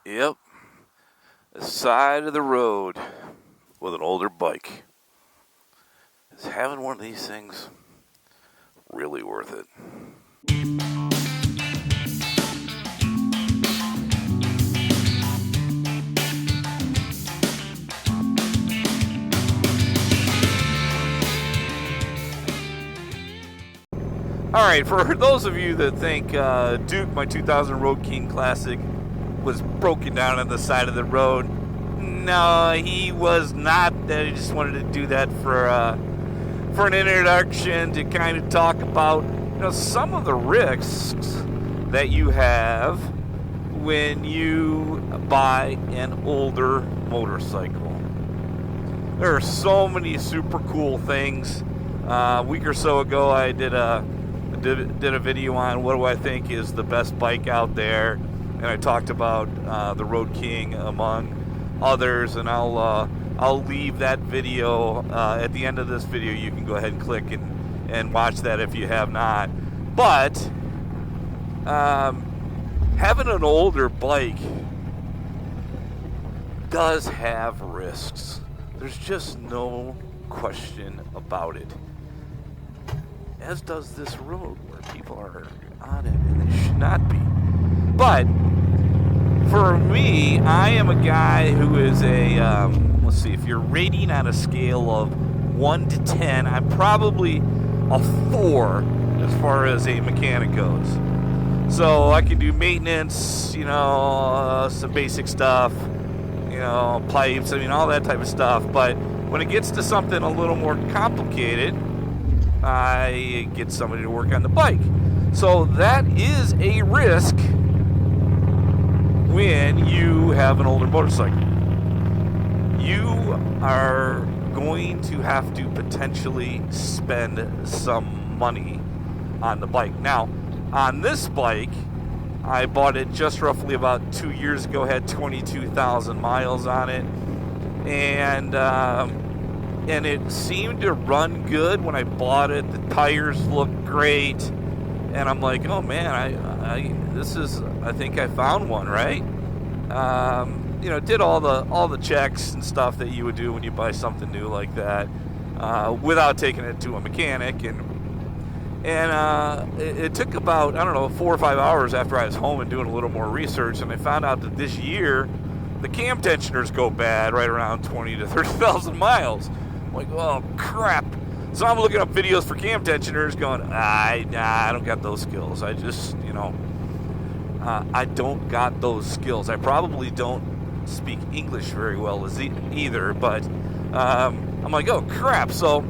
Yep. The side of the road with an older bike. Is having one of these things really worth it? Alright, for those of you that think Duke, my 2000 Road King Classic, was broken down on the side of the road, no, he was not. I just wanted to do that for an introduction to kind of talk about some of the risks that you have when you buy an older motorcycle. There are so many super cool things. A week or so ago, I did a video on what do I think is the best bike out there, and I talked about the Road King among others, and I'll leave that video at the end of this video. You can go ahead and click and watch that if you have not. But having an older bike does have risks. There's just no question about it. As does this road where people are on it and they should not be. But for me, I am a guy who is let's see, if you're rating on a scale of 1 to 10, I'm probably a 4 as far as a mechanic goes. So I can do maintenance, some basic stuff, pipes, all that type of stuff. But when it gets to something a little more complicated, I get somebody to work on the bike. So that is a risk when you have an older motorcycle. You are going to have to potentially spend some money on the bike. Now, on this bike, I bought it just roughly about 2 years ago, had 22,000 miles on it, and it seemed to run good when I bought it. The tires looked great, and I'm like, oh man, I think I found one, right? Did all the checks and stuff that you would do when you buy something new like that, without taking it to a mechanic, and it took about 4 or 5 hours after I was home and doing a little more research, and I found out that this year the cam tensioners go bad right around 20 to 30,000 miles. I'm like, oh crap. So I'm looking up videos for cam tensioners going, I don't got those skills. I just, I don't got those skills. I probably don't speak English very well either, but I'm like, oh crap. So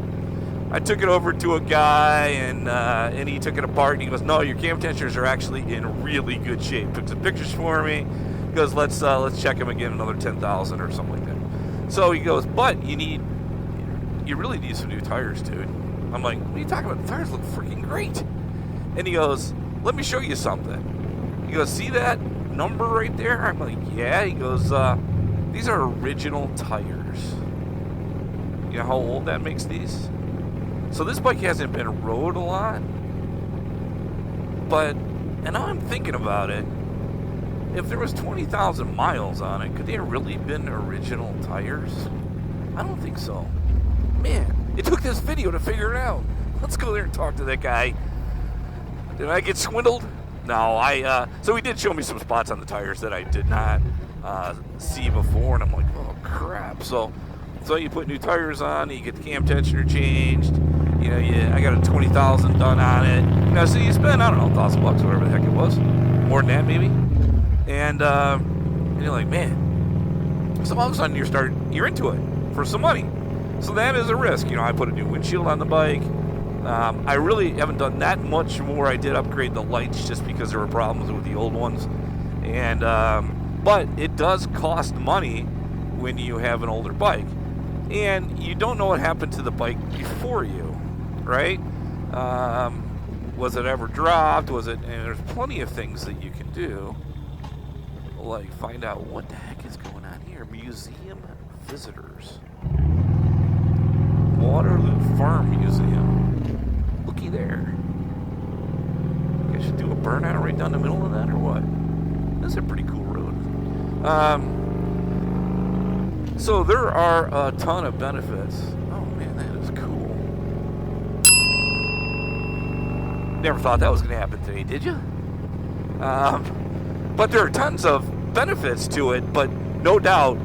I took it over to a guy, and he took it apart, and he goes, no, your cam tensioners are actually in really good shape. Took some pictures for me. He goes, let's check them again, another 10,000 or something like that. So he goes, but you really need some new tires, dude. I'm like, what are you talking about? The tires look freaking great. And he goes, let me show you something. He goes, see that number right there? I'm like, yeah. He goes, these are original tires. You know how old that makes these? So this bike hasn't been rode a lot. But, and now I'm thinking about it, if there was 20,000 miles on it, could they have really been original tires? I don't think so. Man, it took this video to figure it out. Let's go there and talk to that guy. Did I get swindled? No, so he did show me some spots on the tires that I did not see before, and I'm like, oh crap. So you put new tires on, you get the cam tensioner changed, I got a 20,000 done on it. So you spend, $1,000, whatever the heck it was. More than that, maybe. And you're like, man. So all of a sudden you're into it for some money. So that is a risk. I put a new windshield on the bike. I really haven't done that much more. I did upgrade the lights just because there were problems with the old ones. And but it does cost money when you have an older bike. And you don't know what happened to the bike before you, right? Was it ever dropped? And there's plenty of things that you can do, like find out what the heck is going on here. Museum visitors. Waterloo Farm Museum. Looky there. I should do a burnout right down the middle of that, or what? That's a pretty cool road. So there are a ton of benefits. Oh man, that is cool. Never thought that was going to happen today, did you? But there are tons of benefits to it, but no doubt,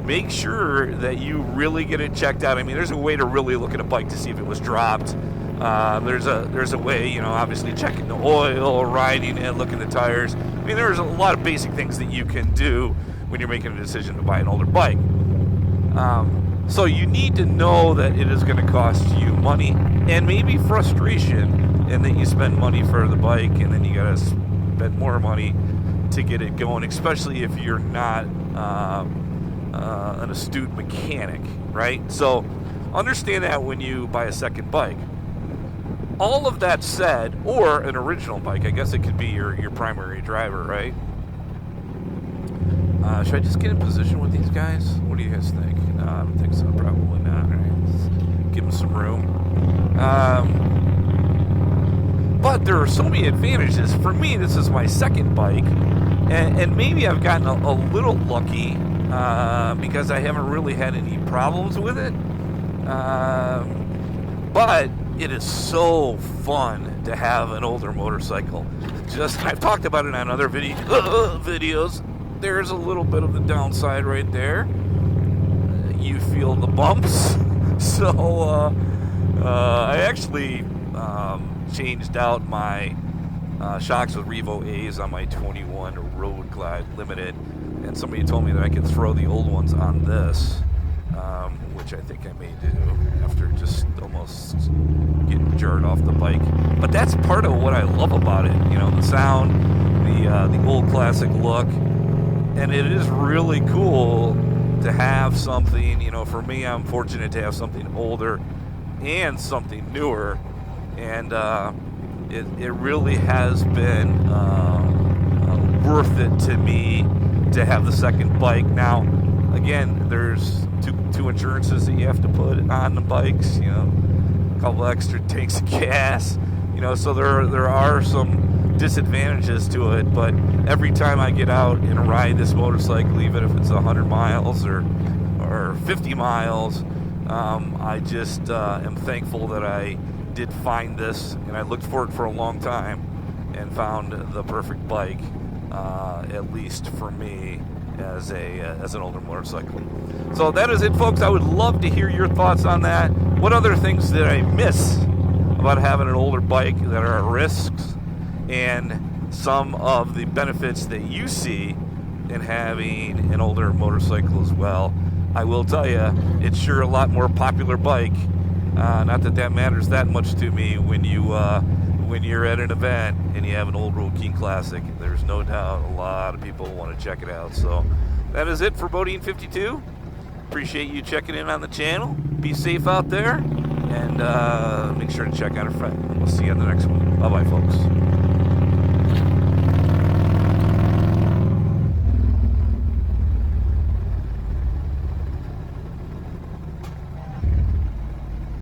make sure that you really get it checked out. I mean, there's a way to really look at a bike to see if it was dropped. There's a way, you know, obviously checking the oil, riding it, looking at the tires. I mean, there's a lot of basic things that you can do when you're making a decision to buy an older bike. So you need to know that it is going to cost you money and maybe frustration, and that you spend money for the bike and then you got to spend more money to get it going, especially if you're not an astute mechanic, right? So understand that when you buy a second bike. All of that said, or an original bike, I guess it could be your primary driver, right? Should I just get in position with these guys? What do you guys think? No, I don't think so. Probably not. Right? Let's give them some room. But there are so many advantages. For me, this is my second bike, and maybe I've gotten a little lucky because I haven't really had any problems with it. But it is so fun to have an older motorcycle. I've talked about it on other videos. There's a little bit of the downside right there. You feel the bumps. So I actually changed out my shocks with Revo A's on my 21 Road Glide Limited, and somebody told me that I could throw the old ones on this, which I think I may do after just almost getting jarred off the bike. But that's part of what I love about it, you know, the sound, the old classic look. And it is really cool to have something, you know, for me, I'm fortunate to have something older and something newer. And it really has been worth it to me to have the second bike. Now, again, there's two insurances that you have to put on the bikes, you know, a couple extra tanks of gas, you know, so there are some disadvantages to it, but every time I get out and ride this motorcycle, even if it's 100 miles or 50 miles, I just am thankful that I did find this, and I looked for it for a long time and found the perfect bike, at least for me as an older motorcycle. So that is it, folks. I would love to hear your thoughts on that. What other things did I miss about having an older bike that are risks, and some of the benefits that you see in having an older motorcycle as well? I will tell you, it's sure a lot more popular bike. Not that matters that much to me when you're at an event and you have an old Road King Classic. There's no doubt a lot of people want to check it out. So that is it for BoDean 52. Appreciate you checking in on the channel. Be safe out there, and make sure to check out our friend. We'll see you on the next one. Bye-bye, folks.